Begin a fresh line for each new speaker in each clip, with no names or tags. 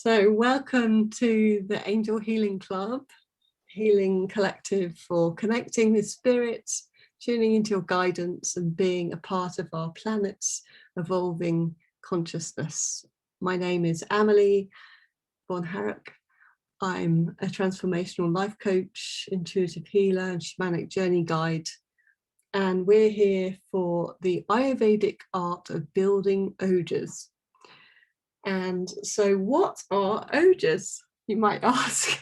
So welcome to the Angel Healing Club, healing collective for connecting with spirit, tuning into your guidance and being a part of our planet's evolving consciousness. My name is Ameelie von Herrick. I'm a transformational life coach, intuitive healer and shamanic journey guide. And we're here for the Ayurvedic art of building ojas. And so what are ojas, you might ask?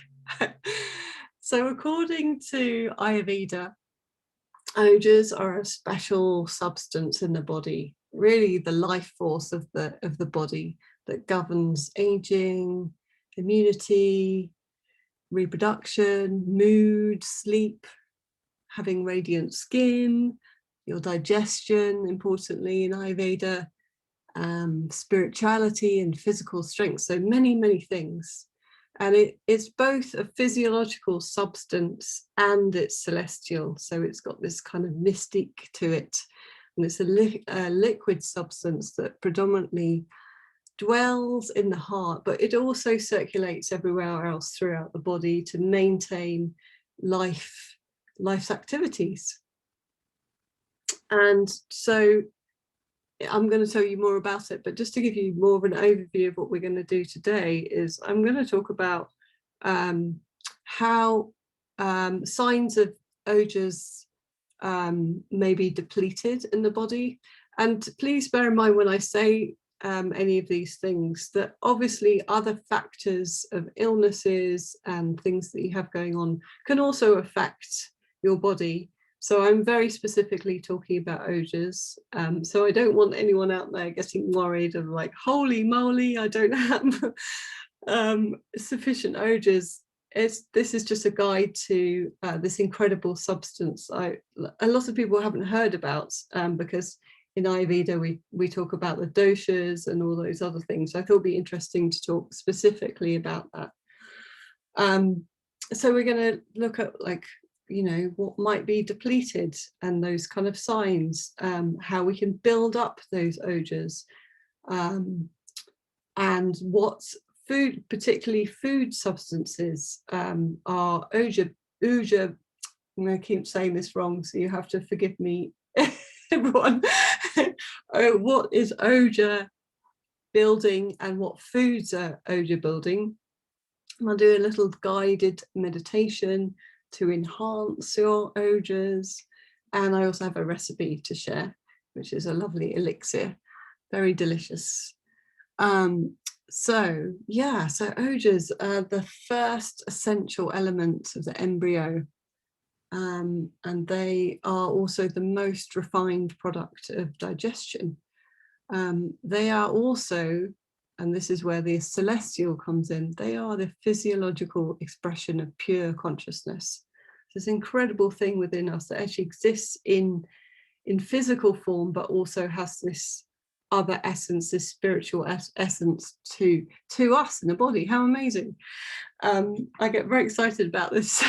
So according to Ayurveda, ojas are a special substance in the body, really the life force of the body that governs aging, immunity, reproduction, mood, sleep, having radiant skin, your digestion, importantly in Ayurveda, spirituality and physical strength, so many things. And it's both a physiological substance and it's celestial, so it's got this kind of mystique to it, and it's a liquid substance that predominantly dwells in the heart, but it also circulates everywhere else throughout the body to maintain life's activities. And so I'm going to tell you more about it, but just to give you more of an overview of what we're going to do today is I'm going to talk about how signs of ojas may be depleted in the body. And please bear in mind when I say any of these things that obviously other factors of illnesses and things that you have going on can also affect your body. So I'm very specifically talking about ojas. So I don't want anyone out there getting worried of like, holy moly, I don't have sufficient ojas. This is just a guide to this incredible substance a lot of people haven't heard about, because in Ayurveda we talk about the doshas and all those other things. So I thought it'd be interesting to talk specifically about that. So we're going to look at, like, you know, what might be depleted and those kind of signs, how we can build up those ojas, and what food, particularly food substances, are oja. I'm going to keep saying this wrong, so you have to forgive me, everyone. What is oja building and what foods are oja building? I'll do a little guided meditation to enhance your ojas, and I also have a recipe to share, which is a lovely elixir, very delicious. So ojas are the first essential elements of the embryo, and they are also the most refined product of digestion. They are also, and this is where the celestial comes in, they are the physiological expression of pure consciousness. This incredible thing within us that actually exists in physical form, but also has this other essence, this spiritual essence to us in the body. How amazing. I get very excited about this.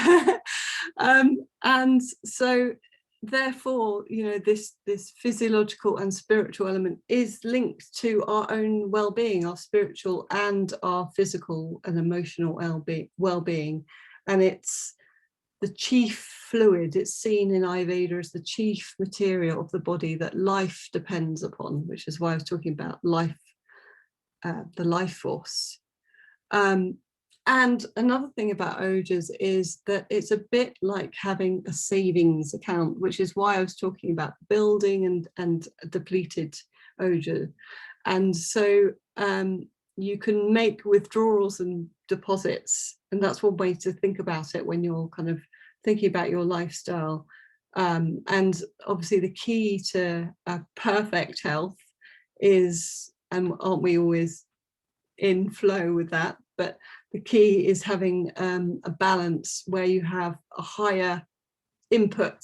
And so therefore, you know, this physiological and spiritual element is linked to our own well-being, our spiritual and our physical and emotional well-being. And it's the chief fluid. It's seen in Ayurveda as the chief material of the body that life depends upon, which is why I was talking about life, the life force. And another thing about ojas is that it's a bit like having a savings account, which is why I was talking about building and depleted oja. And so you can make withdrawals and deposits, and that's one way to think about it when you're kind of thinking about your lifestyle. And obviously the key to perfect health is, and aren't we always in flow with that, but the key is having a balance where you have a higher input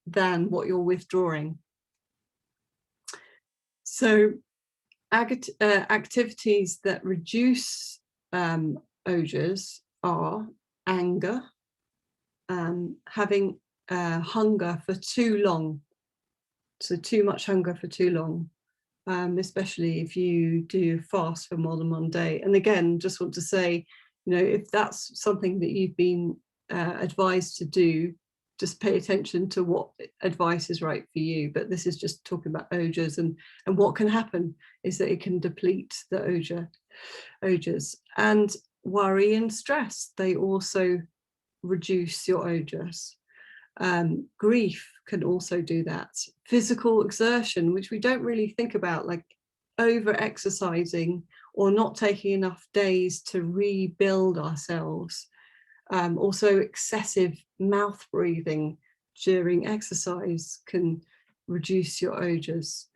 than what you're withdrawing. So activities that reduce ojas are anger, having hunger for too long, so too much hunger for too long, especially if you do fast for more than one day. And again, just want to say, if that's something that you've been advised to do, just pay attention to what advice is right for you. But this is just talking about ojas, and what can happen is that it can deplete the ojas. And worry and stress, they also reduce your ojas. Grief can also do that. Physical exertion, which we don't really think about, like over exercising or not taking enough days to rebuild ourselves. Also excessive mouth breathing during exercise can reduce your ojas,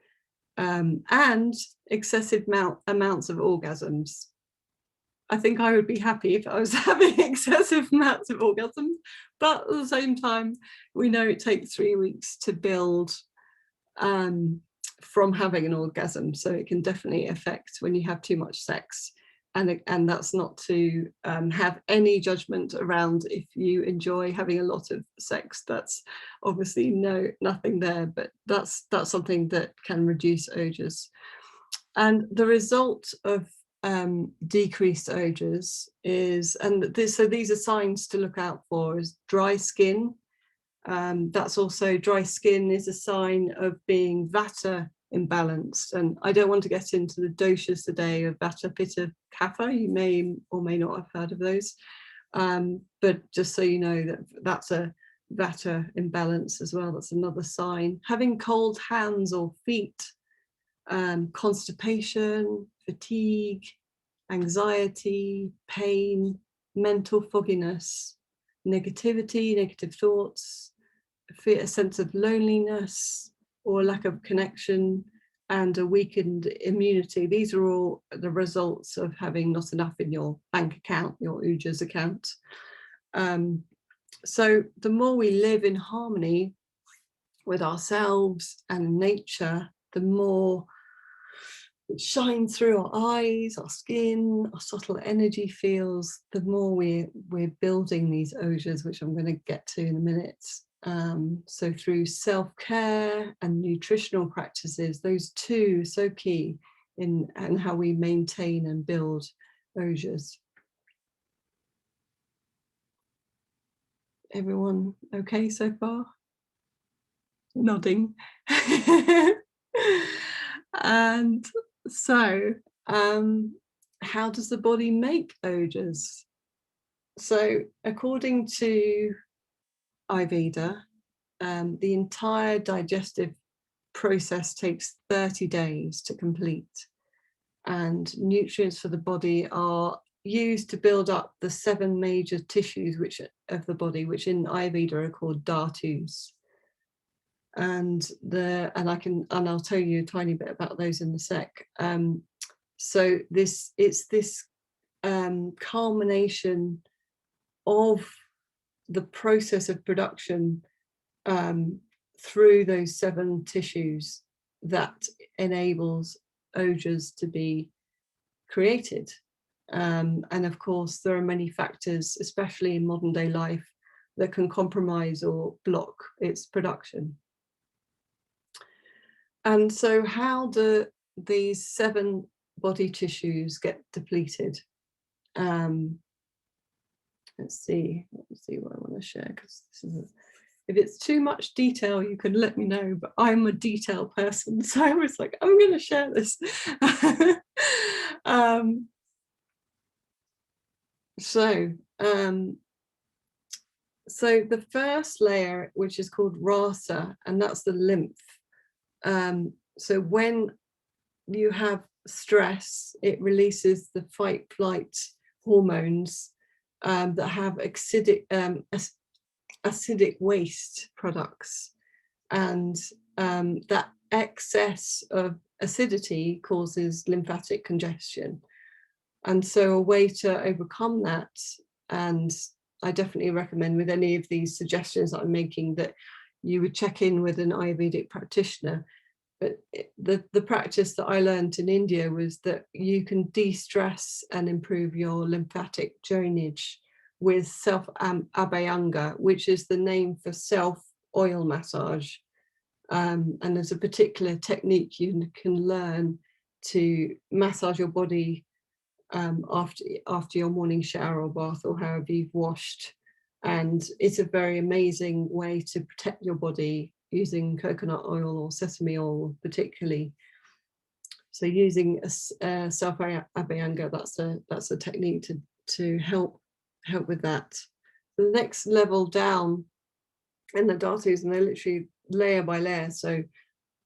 and excessive amounts of orgasms. I think I would be happy if I was having excessive amounts of orgasms, but at the same time, we know it takes 3 weeks to build from having an orgasm. So it can definitely affect when you have too much sex. And that's not to have any judgment around if you enjoy having a lot of sex. That's obviously nothing there, but that's something that can reduce ojas. And the result of decreased ojas is, so these are signs to look out for, is dry skin. That's also, dry skin is a sign of being vata imbalanced. And I don't want to get into the doshas today of vata, pitta, kapha. You may or may not have heard of those, but just so you know that that's a vata imbalance as well. That's another sign. Having cold hands or feet, constipation, fatigue, anxiety, pain, mental fogginess, negativity, negative thoughts, a sense of loneliness or lack of connection, and a weakened immunity. These are all the results of having not enough in your bank account, your ojas account. So the more we live in harmony with ourselves and nature, the more it shines through our eyes, our skin, our subtle energy feels, the more we're building these ojas, which I'm going to get to in a minute. So through self-care and nutritional practices, those two are so key in how we maintain and build ojas. Everyone okay so far? Nodding. And so, how does the body make ojas? So, according to Ayurveda, the entire digestive process takes 30 days to complete, and nutrients for the body are used to build up the 7 major tissues of the body, which in Ayurveda are called dhatus. And I'll tell you a tiny bit about those in a sec. So it's this culmination of the process of production through those 7 tissues that enables ojas to be created. And of course, there are many factors, especially in modern day life, that can compromise or block its production. And so how do these 7 body tissues get depleted? Let's see what I want to share, because if it's too much detail, you can let me know, but I'm a detail person, so I was like, I'm going to share this. So the first layer, which is called rasa, and that's the lymph. So when you have stress, it releases the fight flight hormones that have acidic waste products, and that excess of acidity causes lymphatic congestion. And so a way to overcome that, and I definitely recommend with any of these suggestions that I'm making, that you would check in with an Ayurvedic practitioner. But the practice that I learned in India was that you can de-stress and improve your lymphatic drainage with self-abhyanga, which is the name for self-oil massage. And there's a particular technique you can learn to massage your body after your morning shower or bath, or however you've washed. And it's a very amazing way to protect your body using coconut oil or sesame oil particularly. So using a self abhyanga, that's a technique to help with that. The next level down in the dhatus, and they're literally layer by layer. So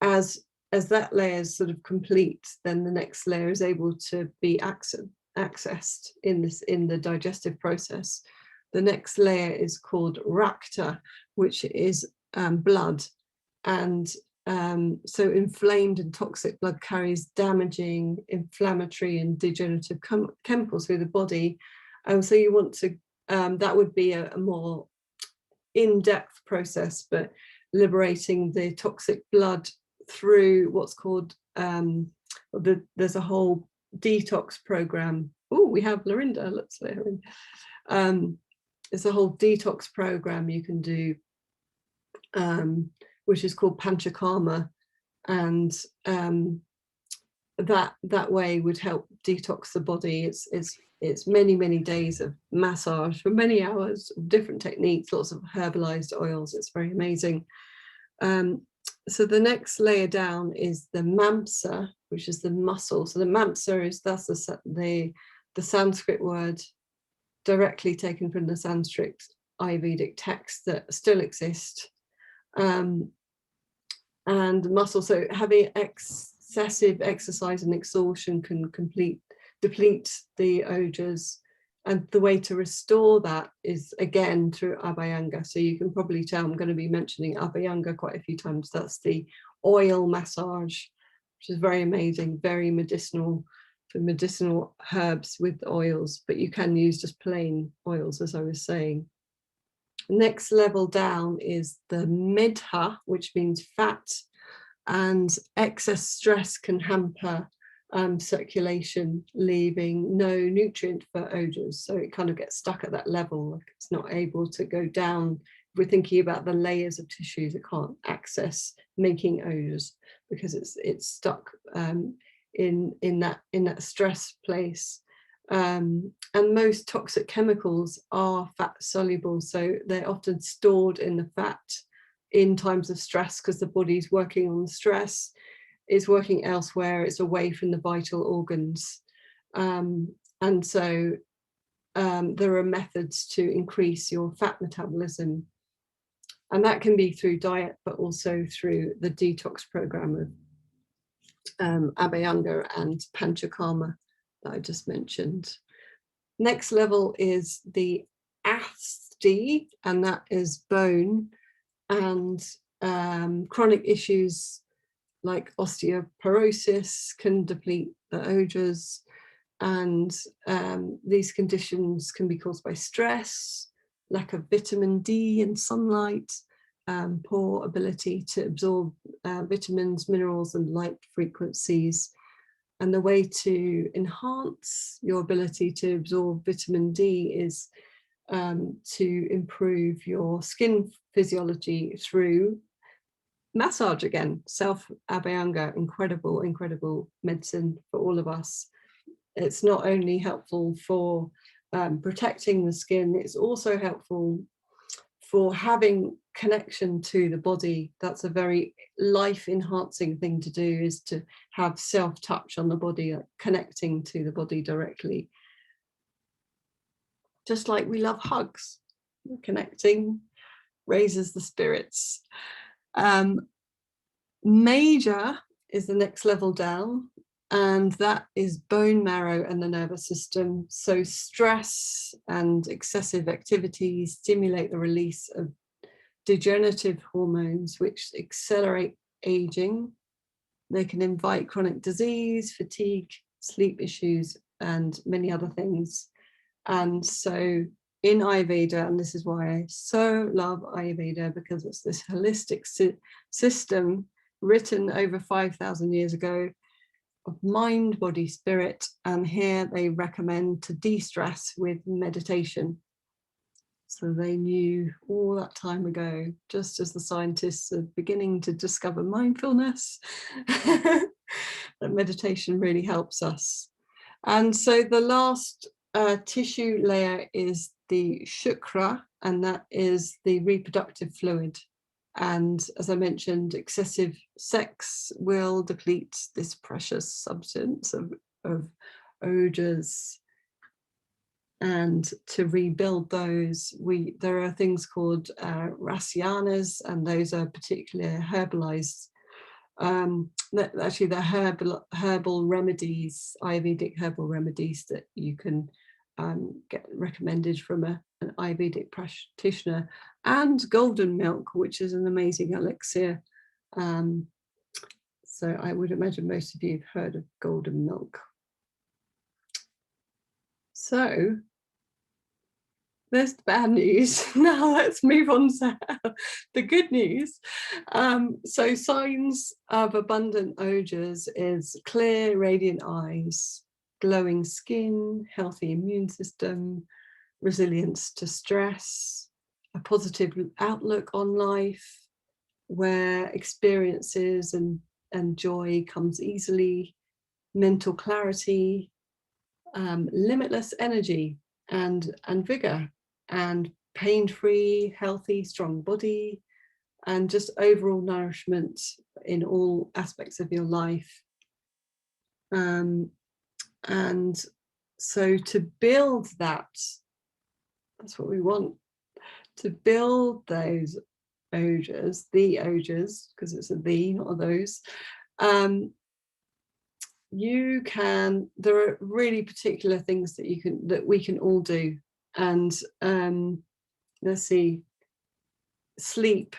as that layer is sort of complete, then the next layer is able to be accessed in the digestive process. The next layer is called rakta, which is blood. And so inflamed and toxic blood carries damaging, inflammatory and degenerative chemicals through the body. So you want to, that would be a more in-depth process, but liberating the toxic blood through what's called, there's a whole detox program. Oh, we have Lorinda, let's let her in. There's a whole detox program you can do, which is called panchakarma, and that way would help detox the body. It's many days of massage for many hours, different techniques, lots of herbalized oils. It's very amazing. So the next layer down is the mamsa, which is the muscle. So the mamsa that's the Sanskrit word directly taken from the Sanskrit Ayurvedic texts that still exist. And muscle, so having excessive exercise and exhaustion can deplete the ojas, and the way to restore that is again through abhyanga. So you can probably tell I'm going to be mentioning abhyanga quite a few times. That's the oil massage, which is very amazing, very medicinal, for medicinal herbs with oils, but you can use just plain oils, as I was saying. Next level down is the medha, which means fat, and excess stress can hamper circulation, leaving no nutrient for ojas. So it kind of gets stuck at that level, like it's not able to go down. If we're thinking about the layers of tissues, it can't access making ojas because it's stuck in that stress place. And most toxic chemicals are fat soluble, so they're often stored in the fat in times of stress, because the body's working on stress, it's working elsewhere, it's away from the vital organs. And so there are methods to increase your fat metabolism, and that can be through diet, but also through the detox program of abhyanga and panchakarma that I just mentioned. Next level is the asti, and that is bone, and chronic issues like osteoporosis can deplete the ojas, and these conditions can be caused by stress, lack of vitamin D and sunlight, poor ability to absorb vitamins, minerals and light frequencies. And the way to enhance your ability to absorb vitamin D is to improve your skin physiology through massage again. Self abhyanga, incredible medicine for all of us. It's not only helpful for protecting the skin, it's also helpful for having connection to the body. That's a very life enhancing thing to do, is to have self-touch on the body, like connecting to the body directly. Just like we love hugs, connecting raises the spirits. Major is the next level down, and that is bone marrow and the nervous system. So stress and excessive activity stimulate the release of degenerative hormones, which accelerate aging. They can invite chronic disease, fatigue, sleep issues, and many other things. And so in Ayurveda, and this is why I so love Ayurveda, because it's this holistic system written over 5,000 years ago of mind, body, spirit. And here they recommend to de-stress with meditation. So they knew all that time ago, just as the scientists are beginning to discover mindfulness, that meditation really helps us. And so the last tissue layer is the shukra, and that is the reproductive fluid. And as I mentioned, excessive sex will deplete this precious substance of ojas. And to rebuild those, there are things called rasyanas, and those are particular herbalized, actually they're herbal remedies, Ayurvedic herbal remedies that you can get recommended from an Ayurvedic practitioner, and golden milk, which is an amazing elixir. So I would imagine most of you have heard of golden milk. So there's the bad news. Now let's move on to the good news. So signs of abundant ojas is clear, radiant eyes, glowing skin, healthy immune system, resilience to stress, a positive outlook on life, where experiences and joy comes easily, mental clarity, limitless energy and vigor, and pain-free, healthy, strong body, and just overall nourishment in all aspects of your life. And so to build that, that's what we want, to build those ojas, the ojas, because it's a the, not a those. You can, there are really particular things that we can all do. And let's see, sleep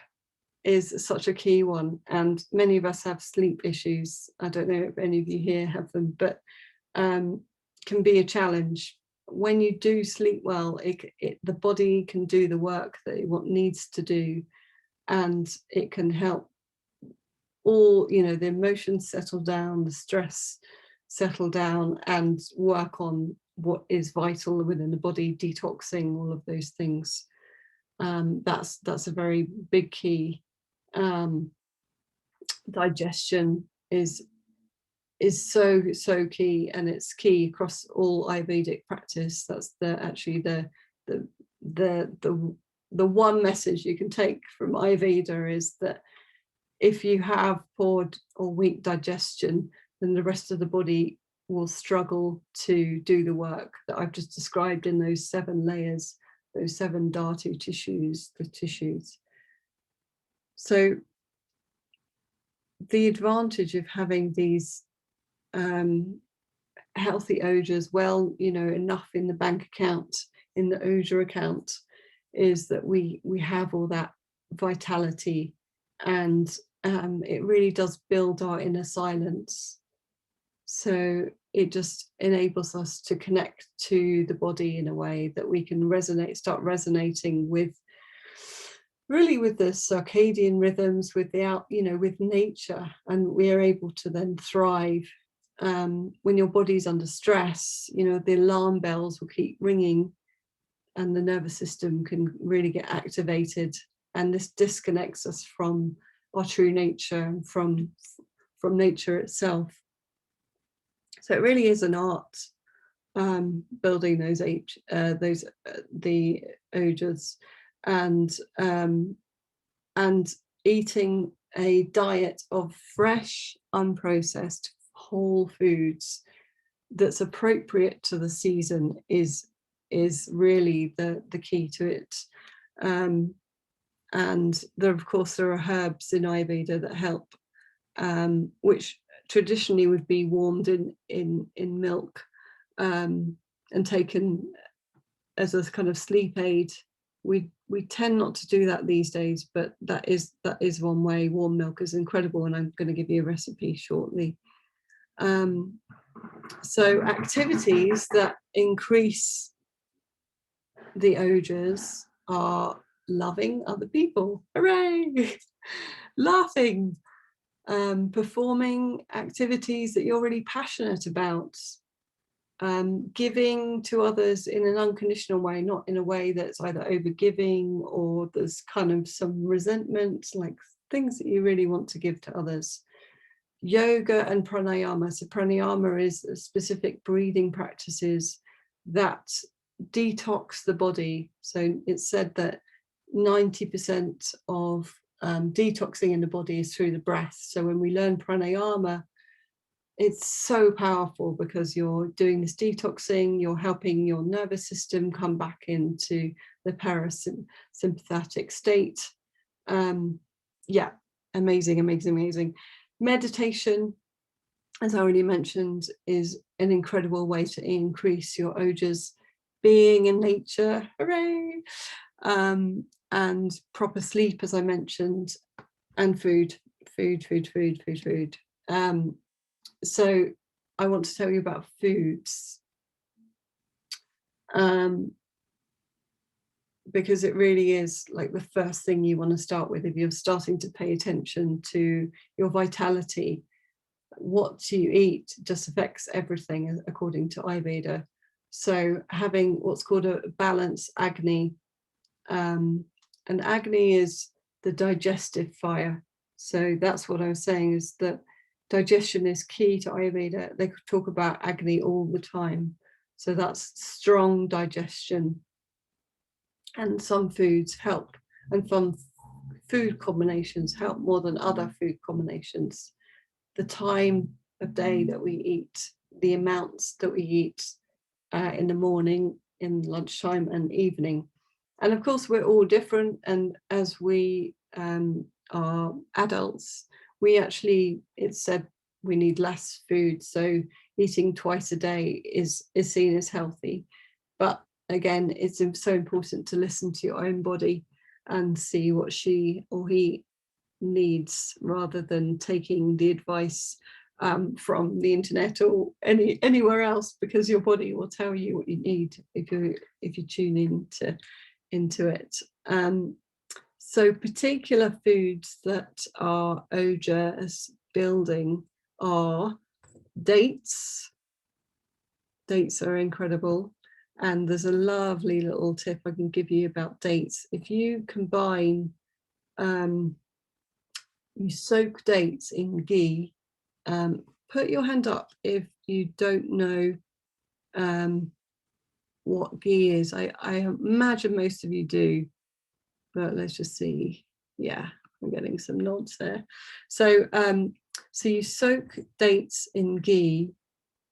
is such a key one, and many of us have sleep issues. I don't know if any of you here have them, but can be a challenge. When you do sleep well, the body can do the work that it needs to do, and it can help all, the emotions settle down, the stress settle down, and work on what is vital within the body, detoxing, all of those things. That's a very big key. Digestion is so key, and it's key across all Ayurvedic practice. That's actually the one message you can take from Ayurveda, is that if you have poor or weak digestion, then the rest of the body will struggle to do the work that I've just described in those 7 layers, those 7 dhatu tissues, the tissues. So the advantage of having these healthy ojas, enough in the bank account, in the oja account, is that we have all that vitality, and it really does build our inner silence. So it just enables us to connect to the body in a way that we can start resonating with the circadian rhythms, with with nature, and we are able to then thrive. When your body's under stress, the alarm bells will keep ringing, and the nervous system can really get activated, and this disconnects us from our true nature and from nature itself. So it really is an art, building the ojas, and eating a diet of fresh, unprocessed, whole foods that's appropriate to the season is really the key to it. And of course there are herbs in Ayurveda that help, which traditionally would be warmed in milk, and taken as a kind of sleep aid. We tend not to do that these days, but that is one way. Warm milk is incredible, and I'm going to give you a recipe shortly. So activities that increase the ojas are loving other people, hooray, laughing, performing activities that you're really passionate about, Giving to others in an unconditional way, not in a way that's either over-giving or there's kind of some resentment, like things that you really want to give to others. Yoga and pranayama. So pranayama is specific breathing practices that detox the body. So it's said that 90% of detoxing in the body is through the breath. So when we learn pranayama, it's so powerful because you're doing this detoxing, you're helping your nervous system come back into the parasympathetic state. Yeah, amazing, amazing, amazing. Meditation, as I already mentioned, is an incredible way to increase your ojas. Being in nature, hooray! And proper sleep, as I mentioned, and food. So I want to tell you about foods, because it really is like the first thing you want to start with if you're starting to pay attention to your vitality. What you eat just affects everything, according to Ayurveda. So having what's called a balanced Agni, and Agni is the digestive fire. So that's what I was saying, is that digestion is key to Ayurveda. They could talk about Agni all the time. So that's strong digestion. And some foods help, and some food combinations help more than other food combinations. The time of day that we eat, the amounts that we eat in the morning, in lunchtime and evening. And of course, we're all different. And as we are adults, we actually, it's said we need less food. So eating twice a day is seen as healthy. But again, it's so important to listen to your own body and see what she or he needs, rather than taking the advice from the internet or anywhere else, because your body will tell you what you need if you tune into it. So particular foods that are ojas building are dates. Dates are incredible. And there's a lovely little tip I can give you about dates. If you combine, you soak dates in ghee. Put your hand up if you don't know what ghee is. I imagine most of you do, but let's just see. Yeah, I'm getting some nods there. So you soak dates in ghee,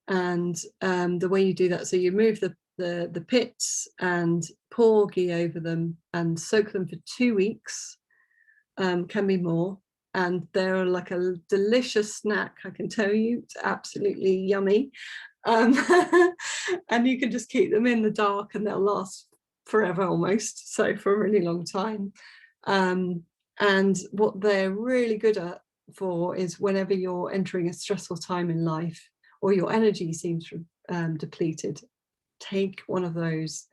and the way you do that, so you remove the pits and pour ghee over them and soak them for 2 weeks, can be more. And they're like a delicious snack, I can tell you. It's absolutely yummy. And you can just keep them in the dark and they'll last forever almost, so for a really long time. And what they're really good for is whenever you're entering a stressful time in life or your energy seems depleted, take one of those,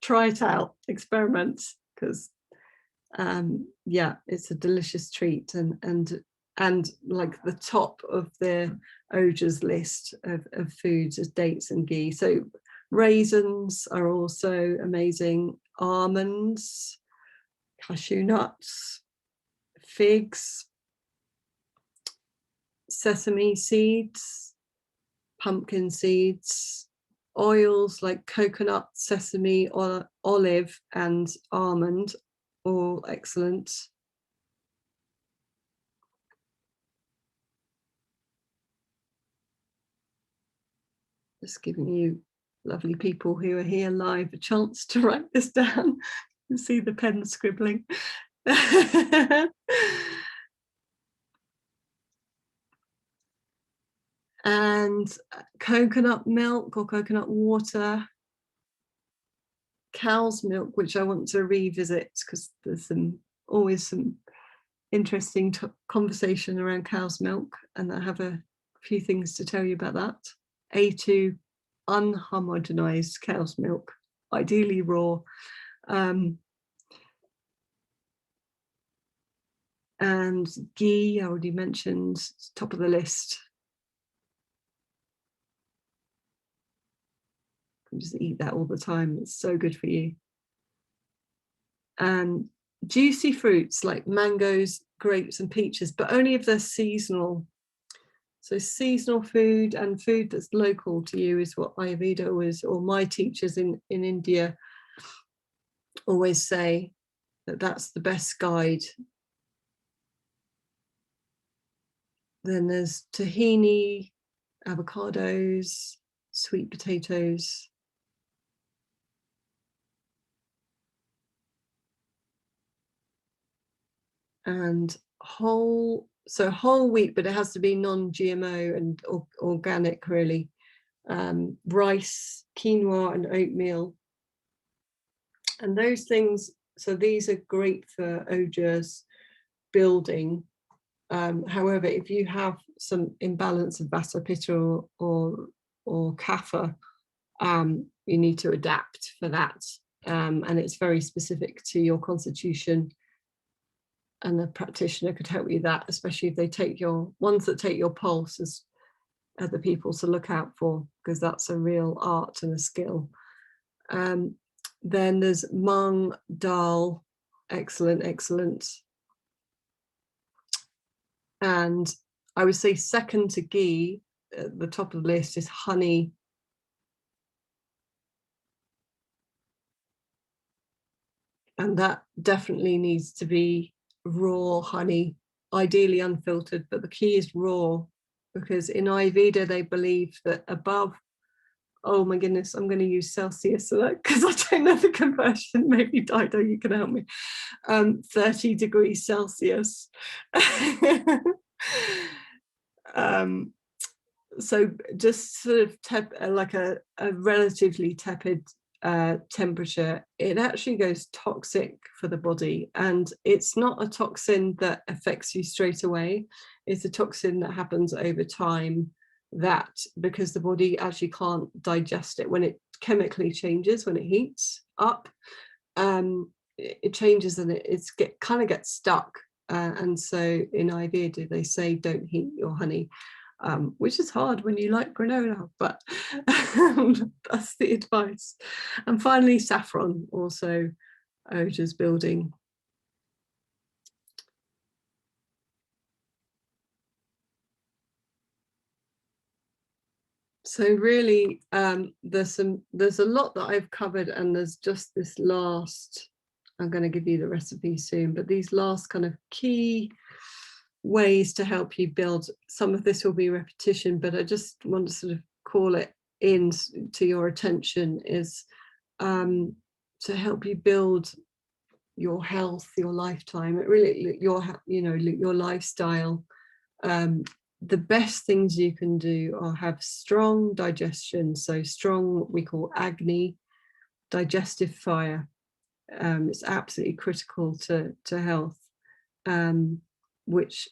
try it out, experiment, because yeah, it's a delicious treat, and like the top of the ojas list of foods is dates and ghee. So raisins are also amazing, almonds, cashew nuts, figs, sesame seeds, pumpkin seeds, oils like coconut, sesame, olive and almond, all excellent. Just giving you lovely people who are here live a chance to write this down. You see the pen scribbling. And coconut milk or coconut water, cow's milk, which I want to revisit because there's always some interesting conversation around cow's milk, and I have a few things to tell you about that. A2, unhomogenized cow's milk, ideally raw. And ghee, I already mentioned, top of the list. just eat that all the time. It's so good for you. And juicy fruits like mangoes, grapes and peaches, but only if they're seasonal. So seasonal food and food that's local to you is what Ayurveda is, or my teachers in India always say, that that's the best guide. Then there's tahini, avocados, sweet potatoes. And whole wheat, but it has to be non-GMO and organic, really. Rice, quinoa and oatmeal. And those things, so these are great for ojas building. However, if you have some imbalance of vata, pitta or kapha, you need to adapt for that. And it's very specific to your constitution. And the practitioner could help you with that, especially if they take your ones that take your pulse as the people to look out for, because that's a real art and a skill. Then there's mung dal, excellent. And I would say second to ghee, at the top of the list is honey. And that definitely needs to be raw honey, ideally unfiltered, but the key is raw, because in Ayurveda they believe that above, oh my goodness, I'm going to use Celsius because I don't know the conversion. Maybe Dido, you can help me. 30 degrees Celsius. So just sort of like a relatively tepid temperature, it actually goes toxic for the body. And it's not a toxin that affects you straight away. It's a toxin that happens over time, that because the body actually can't digest it when it chemically changes, when it heats up, it changes and it's kind of gets stuck. And so in Ayurveda they say don't heat your honey, which is hard when you like granola, but that's the advice. And finally, saffron, also Ojas-building. So really, there's a lot that I've covered, and there's just this last, I'm going to give you the recipe soon, but these last kind of key ways to help you build. Some of this will be repetition, but I just want to sort of call it in to your attention, is to help you build your health, your lifetime, really your lifestyle. The best things you can do are have strong digestion, so strong, what we call Agni, digestive fire. It's absolutely critical to health, which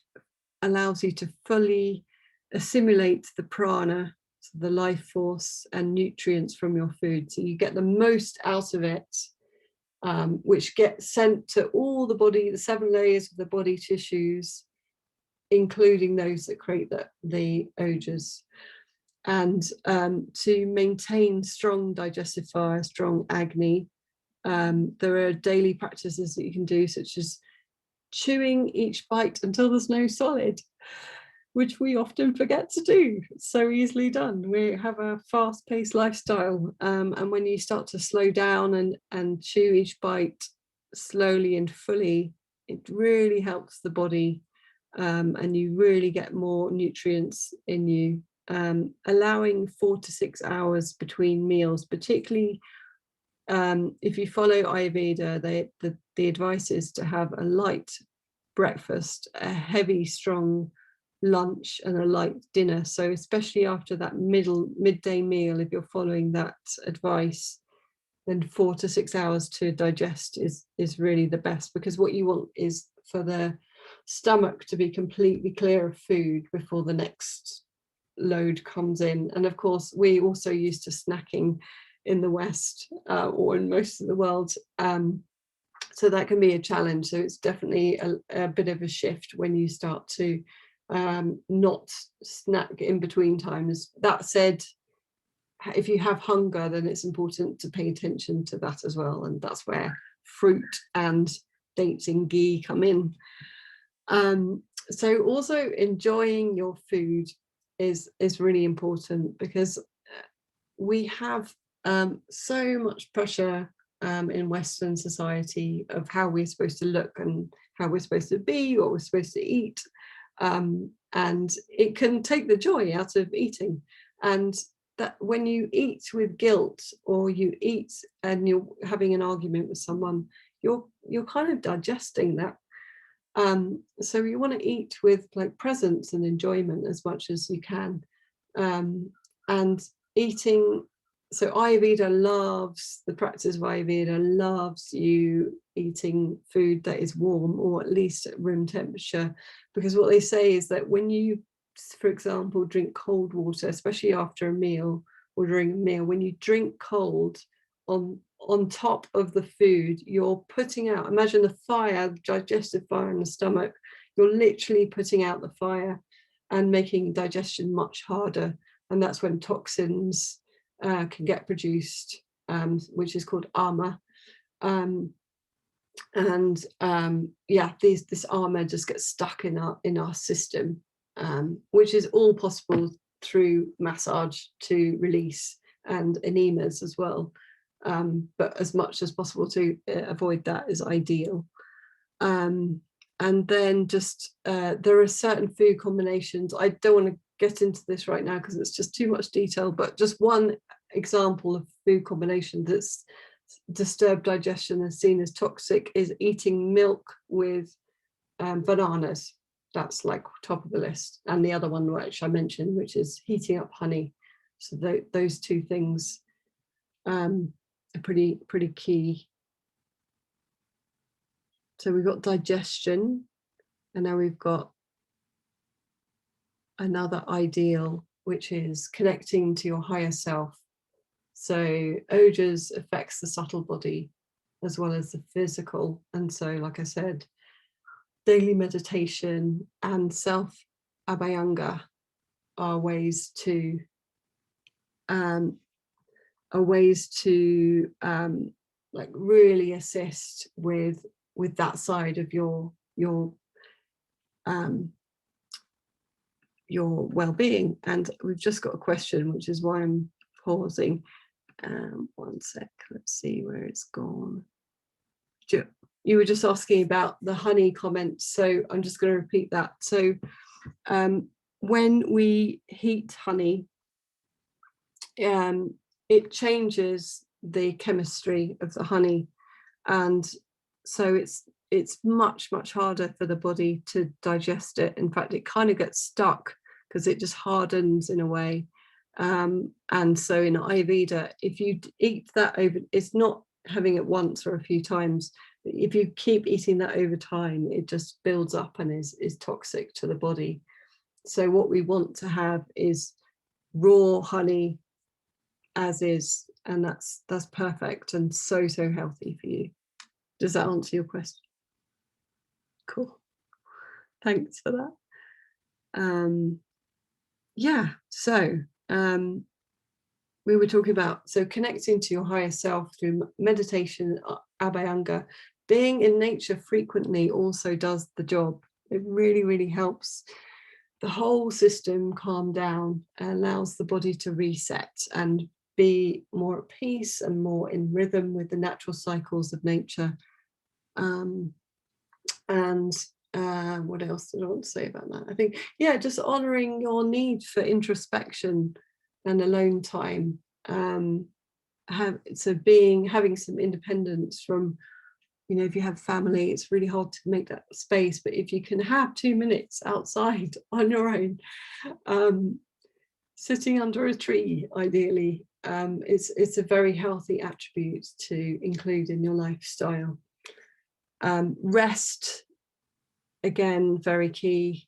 allows you to fully assimilate the prana, so the life force and nutrients from your food, so you get the most out of it, which gets sent to all the body, the 7 layers of the body tissues, including those that create the ojas. And to maintain strong digestive fire, strong Agni, there are daily practices that you can do, such as chewing each bite until there's no solid, which we often forget to do. It's so easily done. We have a fast-paced lifestyle, and when you start to slow down and chew each bite slowly and fully, it really helps the body, and you really get more nutrients in you. Allowing 4 to 6 hours between meals, particularly if you follow Ayurveda, the advice is to have a light breakfast, a heavy, strong lunch, and a light dinner. So especially after that midday meal, if you're following that advice, then 4 to 6 hours to digest is really the best, because what you want is for the stomach to be completely clear of food before the next load comes in. And of course, we also used to snacking in the West, or in most of the world, so that can be a challenge. So it's definitely a bit of a shift when you start to not snack in between times. That said, if you have hunger, then it's important to pay attention to that as well, and that's where fruit and dates and ghee come in. So also enjoying your food is really important, because we have so much pressure in Western society of how we're supposed to look and how we're supposed to be, what we're supposed to eat, and it can take the joy out of eating. And that when you eat with guilt, or you eat and you're having an argument with someone, you're kind of digesting that. So you want to eat with like presence and enjoyment as much as you can, and eating. So Ayurveda loves, the practice of Ayurveda loves you eating food that is warm, or at least at room temperature, because what they say is that when you, for example, drink cold water, especially after a meal or during a meal, when you drink cold on top of the food, you're putting out, imagine the fire, digestive fire in the stomach, you're literally putting out the fire and making digestion much harder. And that's when toxins can get produced, which is called ama. Yeah, this ama just gets stuck in our system, which is all possible through massage to release, and enemas as well. But as much as possible to avoid that is ideal. And then just there are certain food combinations. I don't want to get into this right now because it's just too much detail, but just one example of food combination that's disturbed digestion and seen as toxic is eating milk with bananas. That's like top of the list. And the other one which I mentioned, which is heating up honey. So those two things are pretty key. So we've got digestion, and now we've got another ideal, which is connecting to your higher self. So ojas affects the subtle body as well as the physical. And so, like I said, daily meditation and self-abhyanga are ways to like really assist with that side of your well-being. And we've just got a question, which is why I'm pausing. One sec, let's see where it's gone. You were just asking about the honey comments, so I'm just going to repeat that. So when we heat honey, it changes the chemistry of the honey, and so it's much harder for the body to digest it. In fact, it kind of gets stuck because it just hardens in a way. And so in Ayurveda, if you eat that over, it's not having it once or a few times. If you keep eating that over time, it just builds up and is toxic to the body. So what we want to have is raw honey as is, and that's perfect and so healthy for you. Does that answer your question? Cool. Thanks for that. Yeah, so we were talking about, so connecting to your higher self through meditation, abhyanga, being in nature frequently also does the job. It really helps the whole system calm down and allows the body to reset and be more at peace and more in rhythm with the natural cycles of nature. What else did I want to say about that? I think, yeah, just honoring your need for introspection and alone time. Having some independence from, if you have family, it's really hard to make that space, but if you can have 2 minutes outside on your own, sitting under a tree, ideally, it's a very healthy attribute to include in your lifestyle. Rest, again, very key.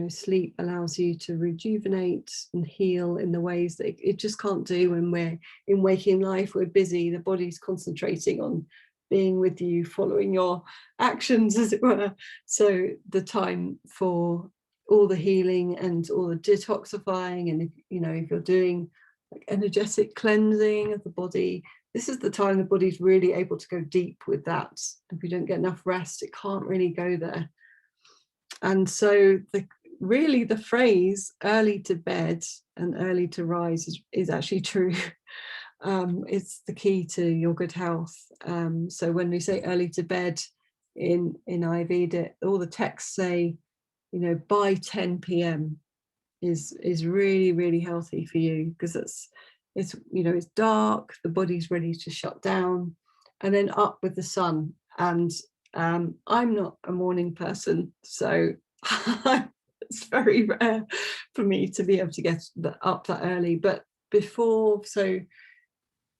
Sleep allows you to rejuvenate and heal in the ways that it just can't do when we're in waking life. We're busy, the body's concentrating on being with you, following your actions, as it were. So the time for all the healing and all the detoxifying, and if you're doing like energetic cleansing of the body. This is the time the body's really able to go deep with that. If you don't get enough rest, it can't really go there. And so really the phrase early to bed and early to rise is actually true. It's the key to your good health. So when we say early to bed in Ayurveda, all the texts say, you know, by 10 p.m. is really, really healthy for you, because it's you know, it's dark, the body's ready to shut down, and then up with the sun. And I'm not a morning person, so it's very rare for me to be able to get up that early. But before, so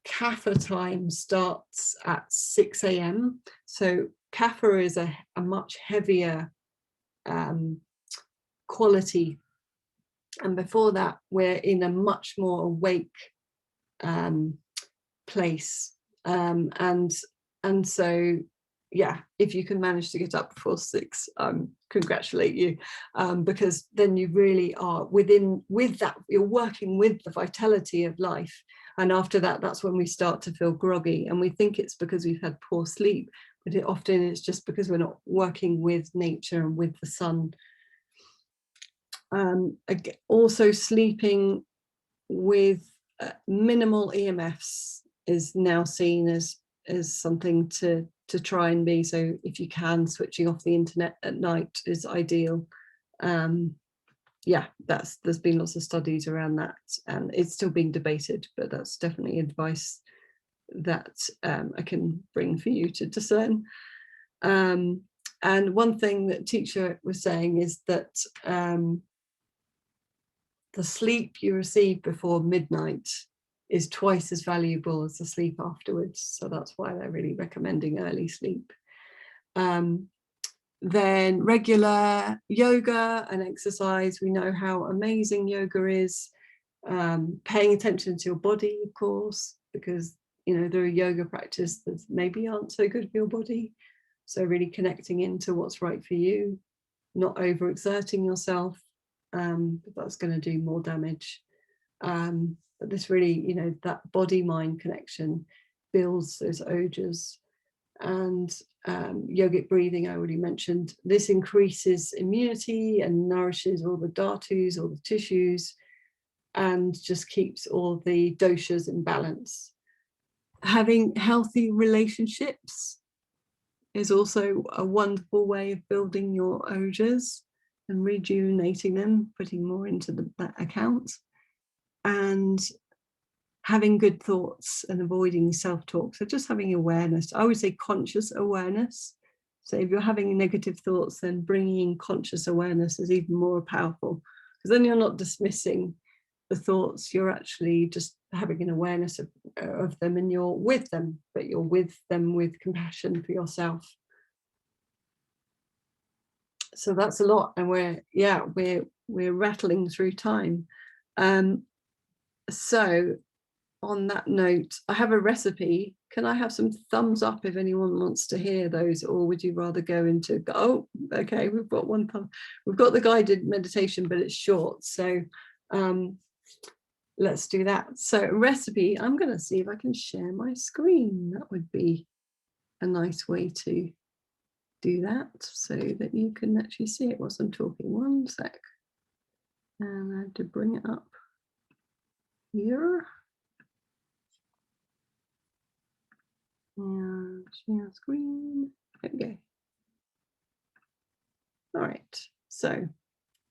Kapha time starts at 6 a.m. So Kapha is a much heavier quality, and before that we're in a much more awake place, and so yeah, if you can manage to get up before 6, congratulate you, because then you really are with that, you're working with the vitality of life. And after that, that's when we start to feel groggy, and we think it's because we've had poor sleep, but often it's just because we're not working with nature and with the sun. Also, sleeping with minimal EMFs is now seen as something to try and be. So if you can, switching off the internet at night is ideal. Yeah, there's been lots of studies around that, and it's still being debated, but that's definitely advice that I can bring for you to discern. And one thing that teacher was saying is that the sleep you receive before midnight is twice as valuable as the sleep afterwards. So that's why they're really recommending early sleep. Then regular yoga and exercise. We know how amazing yoga is. Paying attention to your body, of course, because, you know, there are yoga practices that maybe aren't so good for your body. So really connecting into what's right for you, not overexerting yourself, but that's going to do more damage. But this really, you know, that body-mind connection builds those ojas. And yogic breathing, I already mentioned, this increases immunity and nourishes all the dhatus, all the tissues, and just keeps all the doshas in balance. Having healthy relationships is also a wonderful way of building your ojas and rejuvenating them, putting more into that account. And having good thoughts and avoiding self-talk. So just having awareness. I would say conscious awareness. So if you're having negative thoughts, then bringing in conscious awareness is even more powerful, because then you're not dismissing the thoughts, you're actually just having an awareness of them, and you're with them, but you're with them with compassion for yourself. So that's a lot, and we're rattling through time. So on that note, I have a recipe. Can I have some thumbs up if anyone wants to hear those, or would you rather go into, oh, okay, we've got one thumb. We've got the guided meditation, but it's short. So let's do that. So recipe, I'm going to see if I can share my screen. That would be a nice way to do that, so that you can actually see it whilst I'm talking. One sec. And I have to bring it up here. And share screen. There we go. All right. So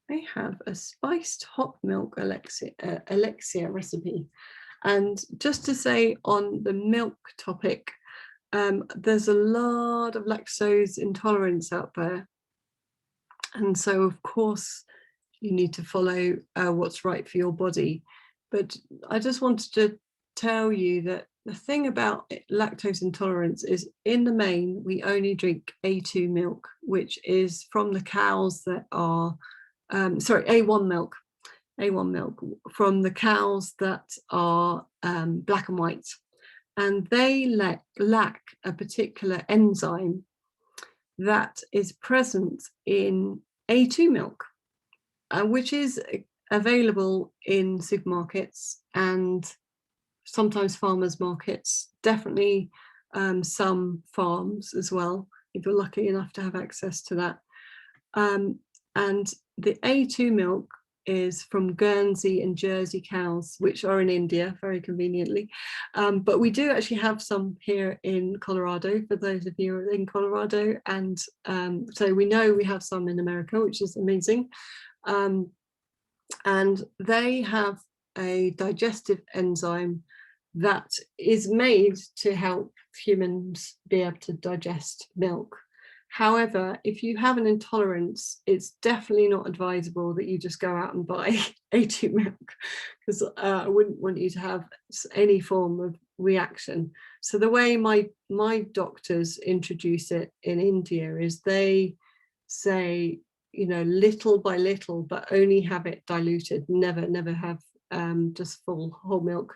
I have a spiced hot milk elixir recipe. And just to say on the milk topic, there's a lot of lactose intolerance out there. And so, of course, you need to follow what's right for your body. But I just wanted to tell you that the thing about lactose intolerance is, in the main, we only drink A2 milk, which is from the cows that are, A1 milk from the cows that are black and white. And they lack a particular enzyme that is present in A2 milk, which is available in supermarkets and sometimes farmers markets, definitely some farms as well, if you're lucky enough to have access to that. And the A2 milk is from Guernsey and Jersey cows, which are in India, very conveniently. But we do actually have some here in Colorado, for those of you who are in Colorado. And so we know we have some in America, which is amazing. And they have a digestive enzyme that is made to help humans be able to digest milk. However, if you have an intolerance, it's definitely not advisable that you just go out and buy A2 milk, because I wouldn't want you to have any form of reaction. So the way my doctors introduce it in India is they say, you know, little by little, but only have it diluted, never have just full whole milk.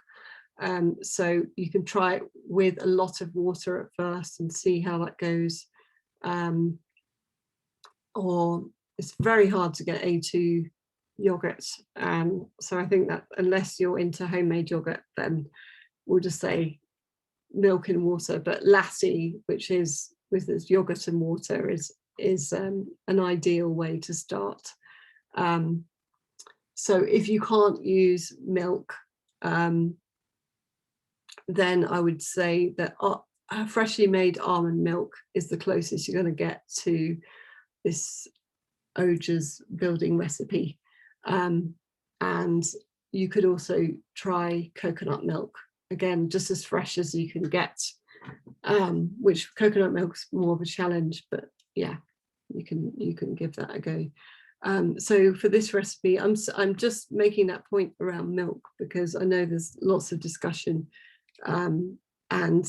So you can try it with a lot of water at first and see how that goes. Or it's very hard to get A2 yogurt. So I think that unless you're into homemade yogurt, then we'll just say milk and water. But lassi, which is with this yogurt and water, is an ideal way to start. So if you can't use milk, then I would say that freshly made almond milk is the closest you're going to get to this Ojas-building recipe. And you could also try coconut milk, again, just as fresh as you can get, which coconut milk's more of a challenge, but yeah, you can give that a go. So for this recipe, I'm just making that point around milk because I know there's lots of discussion, and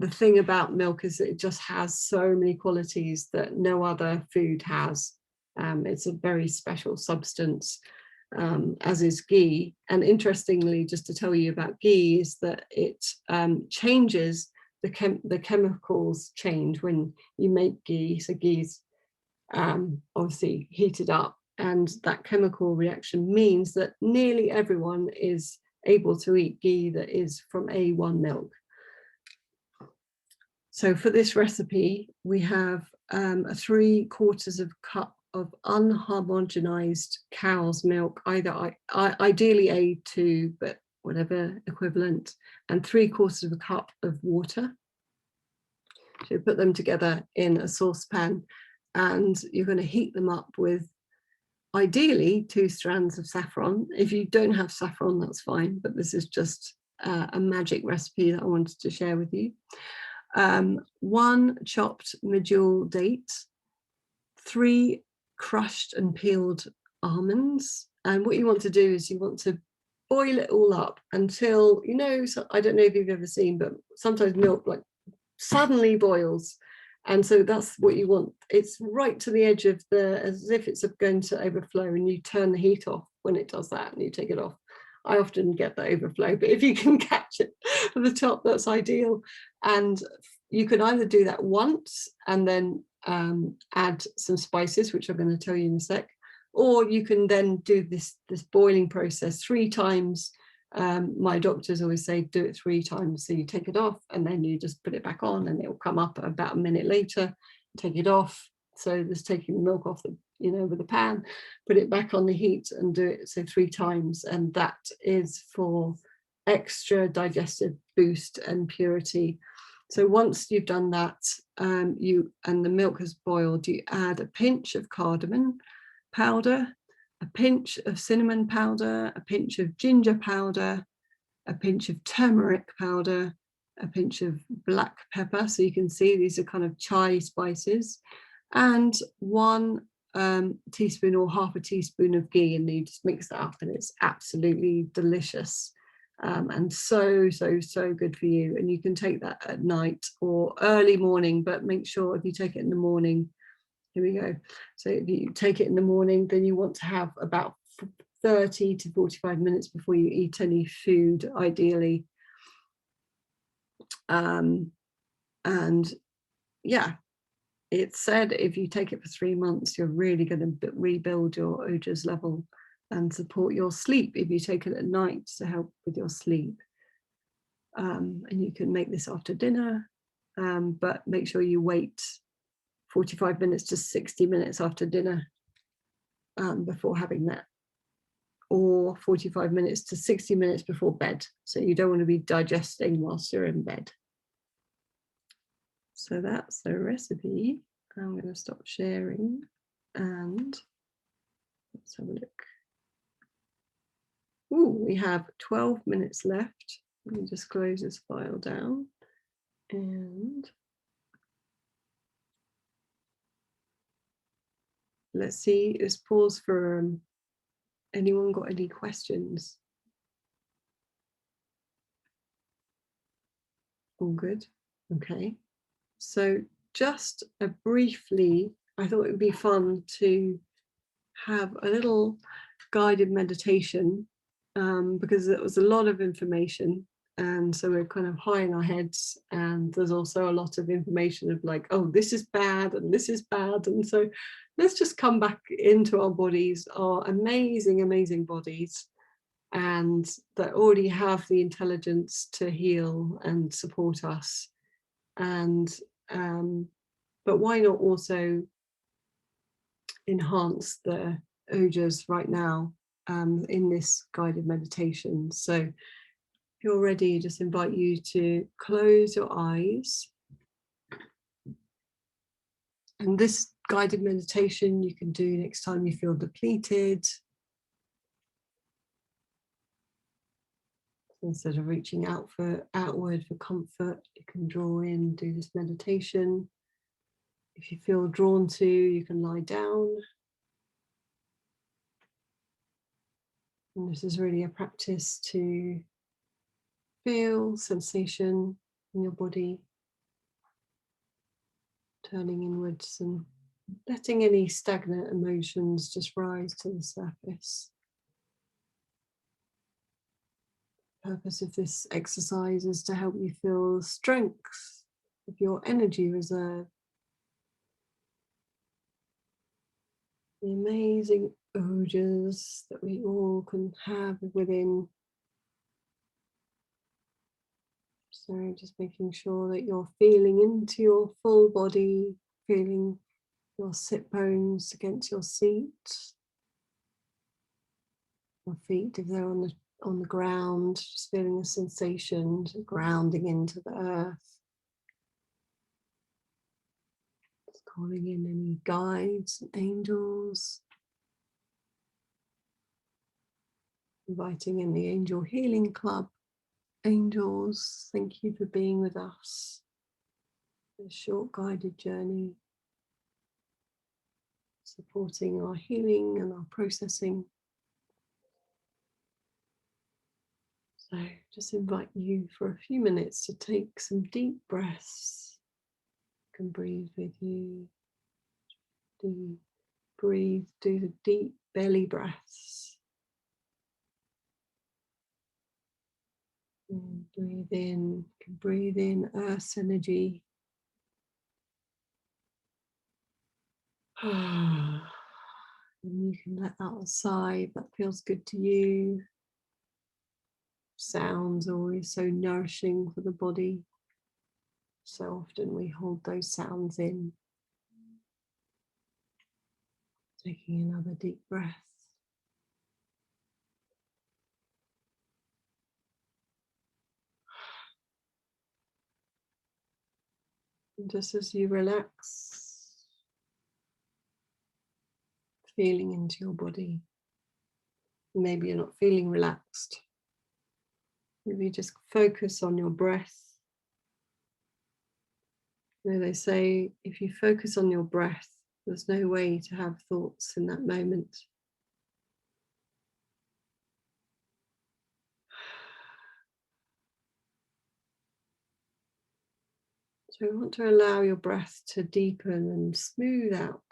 the thing about milk is that it just has so many qualities that no other food has. It's a very special substance, as is ghee. And interestingly, just to tell you about ghee, is that it changes, the chemicals change when you make ghee. So ghee's obviously heated up, and that chemical reaction means that nearly everyone is able to eat ghee that is from A1 milk. So for this recipe, we have a 3/4 cup of unhomogenized cow's milk, either ideally A2, but whatever equivalent, and 3/4 cup of water. So you put them together in a saucepan, and you're going to heat them up with ideally 2 strands of saffron. If you don't have saffron, that's fine, but this is just a magic recipe that I wanted to share with you. 1 chopped medjool date, 3 crushed and peeled almonds. And what you want to do is you want to boil it all up until, you know, so I don't know if you've ever seen, but sometimes milk like suddenly boils. And so that's what you want. It's right to the edge of as if it's going to overflow, and you turn the heat off when it does that and you take it off. I often get the overflow, but if you can catch it at the top, that's ideal. And you can either do that once and then add some spices, which I'm going to tell you in a sec, or you can then do this boiling process 3 times. My doctors always say do it 3 times. So you take it off and then you just put it back on, and it will come up about a minute later. Take it off. So just taking the milk off with the pan, put it back on the heat and do it 3 times, and that is for extra digestive boost and purity. So once you've done that, and the milk has boiled, you add a pinch of cardamom powder, a pinch of cinnamon powder, a pinch of ginger powder, a pinch of turmeric powder, a pinch of black pepper. So you can see these are kind of chai spices, and 1 teaspoon or half a teaspoon of ghee, and you just mix that up, and it's absolutely delicious, and so good for you. And you can take that at night or early morning, but make sure if you take it in the morning, here we go. So if you take it in the morning, then you want to have about 30 to 45 minutes before you eat any food, ideally. And yeah, it's said if you take it for 3 months, you're really going to rebuild your Ojas level. and support your sleep if you take it at night to help with your sleep. And you can make this after dinner, but make sure you wait 45 minutes to 60 minutes after dinner before having that, or 45 minutes to 60 minutes before bed. So you don't want to be digesting whilst you're in bed. So that's the recipe. I'm going to stop sharing and let's have a look. Ooh, we have 12 minutes left. Let me just close this file down and let's see, let's pause for anyone got any questions? All good. Okay. So just briefly, I thought it would be fun to have a little guided meditation because it was a lot of information. And so we're kind of high in our heads, and there's also a lot of information of like, oh, this is bad and this is bad. And so let's just come back into our bodies, our amazing, amazing bodies, and that already have the intelligence to heal and support us. And but why not also enhance the ojas right now in this guided meditation? So if you're ready, just invite you to close your eyes. And this guided meditation you can do next time you feel depleted. Instead of reaching outward for comfort, you can draw in, do this meditation. If you feel drawn to, you can lie down. And this is really a practice to feel sensation in your body, turning inwards and letting any stagnant emotions just rise to the surface. The purpose of this exercise is to help you feel strength of your energy reserve. The amazing ojas that we all can have within. So just making sure that you're feeling into your full body, feeling your sit bones against your seat. Your feet, if they're on the ground, just feeling the sensation, grounding into the earth. Just calling in any guides and angels. Inviting in the Angel Healing Club. Angels, thank you for being with us. A short guided journey, supporting our healing and our processing. So just invite you for a few minutes to take some deep breaths. You can breathe with you. Do the deep belly breaths. And breathe in, you can breathe in Earth's energy. And you can let that outside, that feels good to you. Sounds are always so nourishing for the body. So often we hold those sounds in. Taking another deep breath. And just as you relax, feeling into your body. Maybe you're not feeling relaxed. Maybe just focus on your breath. You know, they say if you focus on your breath, there's no way to have thoughts in that moment. So you want to allow your breath to deepen and smooth out.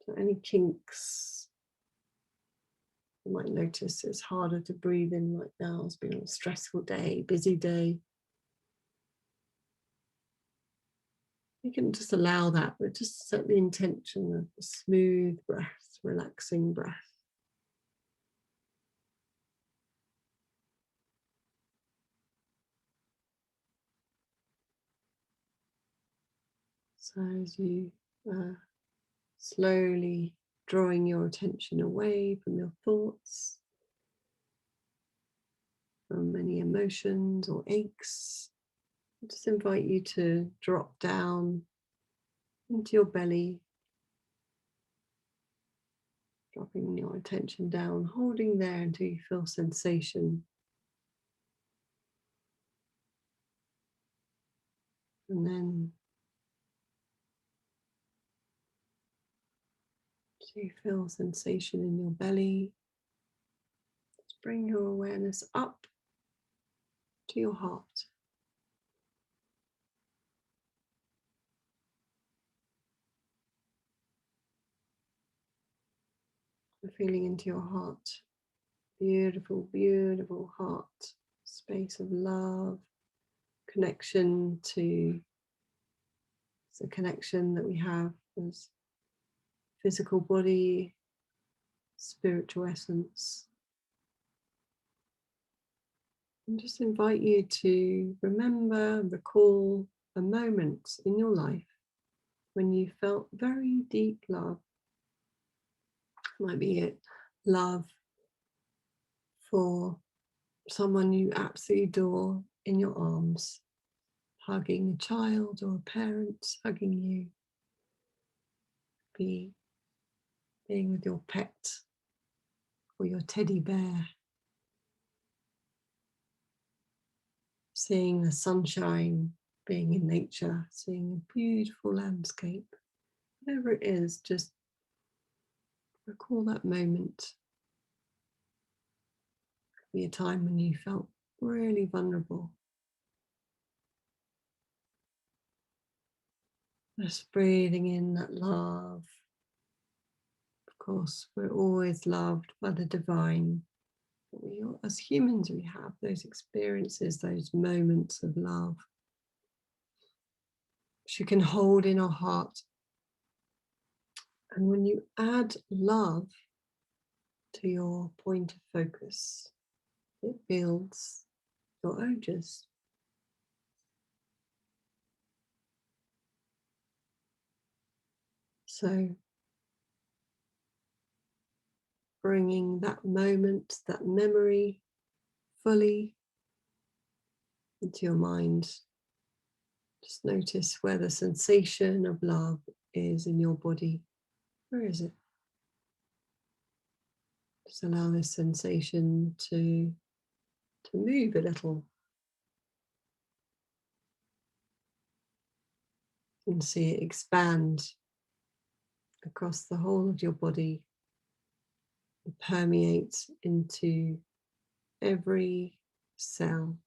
So any kinks, you might notice it's harder to breathe in right now. It's been a stressful day, busy day. You can just allow that, but just set the intention of a smooth breath, relaxing breath. So as you slowly drawing your attention away from your thoughts, from any emotions or aches, I just invite you to drop down into your belly, dropping your attention down, holding there until you feel sensation. And then so you feel sensation in your belly. Just bring your awareness up to your heart. And feeling into your heart. Beautiful, beautiful heart. Space of love, connection to the connection that we have as physical body, spiritual essence. And just invite you to remember and recall a moment in your life when you felt very deep love. Might be it love for someone you absolutely adore in your arms, hugging a child or a parent hugging you, being with your pet or your teddy bear, seeing the sunshine, being in nature, seeing a beautiful landscape, whatever it is, just recall that moment. Could be a time when you felt really vulnerable. Just breathing in that love. Of course, we're always loved by the divine. As humans, we have those experiences, those moments of love, which you can hold in our heart. And when you add love to your point of focus, it builds your ojas. So bringing that moment, that memory fully into your mind. Just notice where the sensation of love is in your body. Where is it? Just allow this sensation to move a little. And see it expand across the whole of your body, and permeate into every cell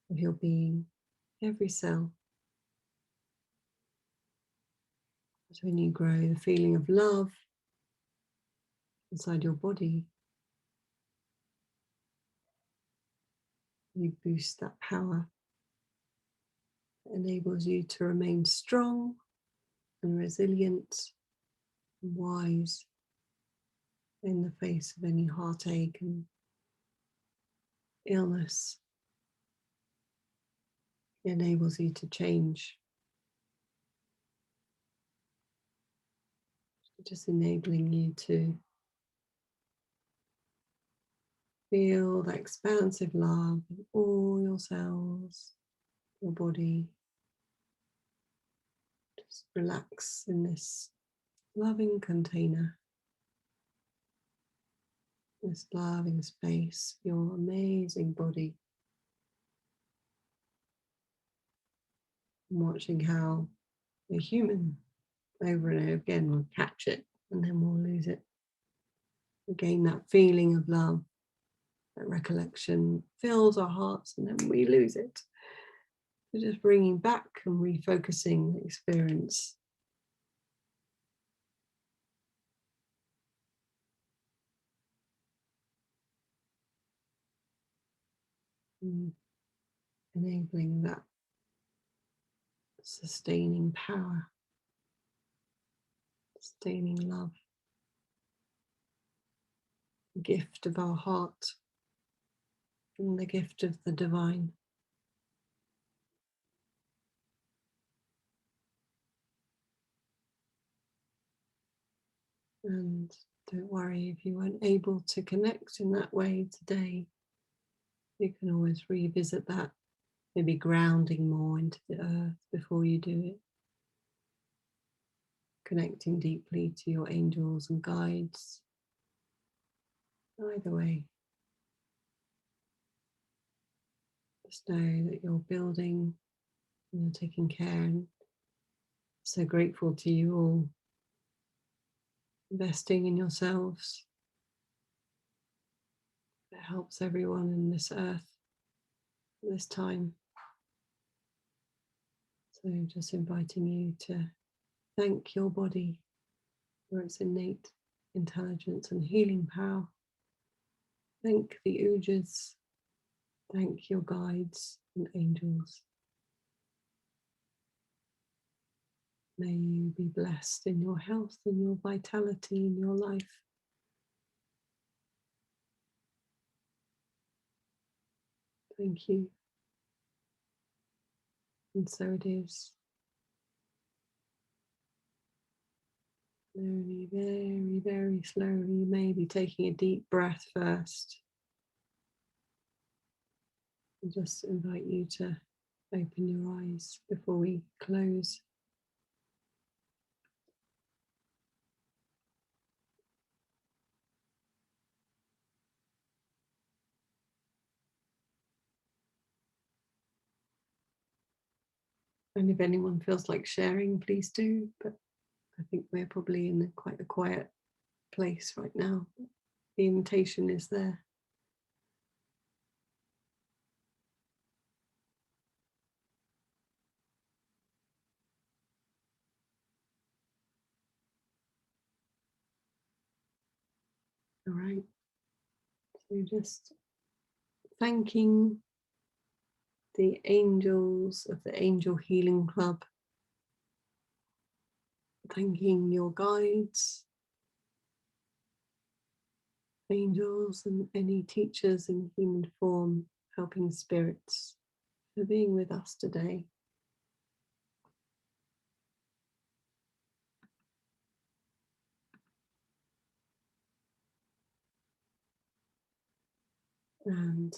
of your being, every cell. So when you grow the feeling of love inside your body, you boost that power that enables you to remain strong and resilient and wise in the face of any heartache and illness. It enables you to change, just enabling you to feel that expansive love in all your cells, your body. Just relax in this loving container, this loving space, your amazing body. And watching how a human over and over again will catch it and then we'll lose it. Again, that feeling of love, that recollection fills our hearts and then we lose it. So just bringing back and refocusing the experience. And enabling that sustaining power, sustaining love, the gift of our heart and the gift of the divine. And don't worry if you weren't able to connect in that way today. You can always revisit that, maybe grounding more into the earth before you do it. Connecting deeply to your angels and guides. Either way, just know that you're building and you're taking care, and so grateful to you all, investing in yourselves. It helps everyone in this earth, this time. So just inviting you to thank your body for its innate intelligence and healing power. Thank the Ojas. Thank your guides and angels. May you be blessed in your health, in your vitality, in your life. Thank you. And so it is. Slowly, very, very slowly, maybe taking a deep breath first. And just invite you to open your eyes before we close. And if anyone feels like sharing, please do. But I think we're probably in quite a quiet place right now. The invitation is there. All right. So just thanking the angels of the Angel Healing Club. Thanking your guides, angels, and any teachers in human form, helping spirits, for being with us today. And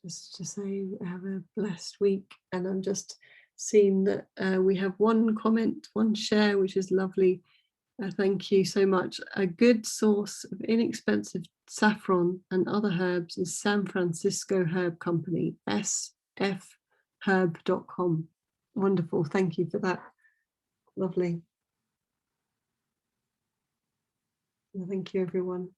just to say, have a blessed week. And I'm just seeing that we have one comment, one share, which is lovely. Thank you so much. A good source of inexpensive saffron and other herbs is San Francisco Herb Company, sfherb.com. Wonderful. Thank you for that. Lovely. Thank you, everyone.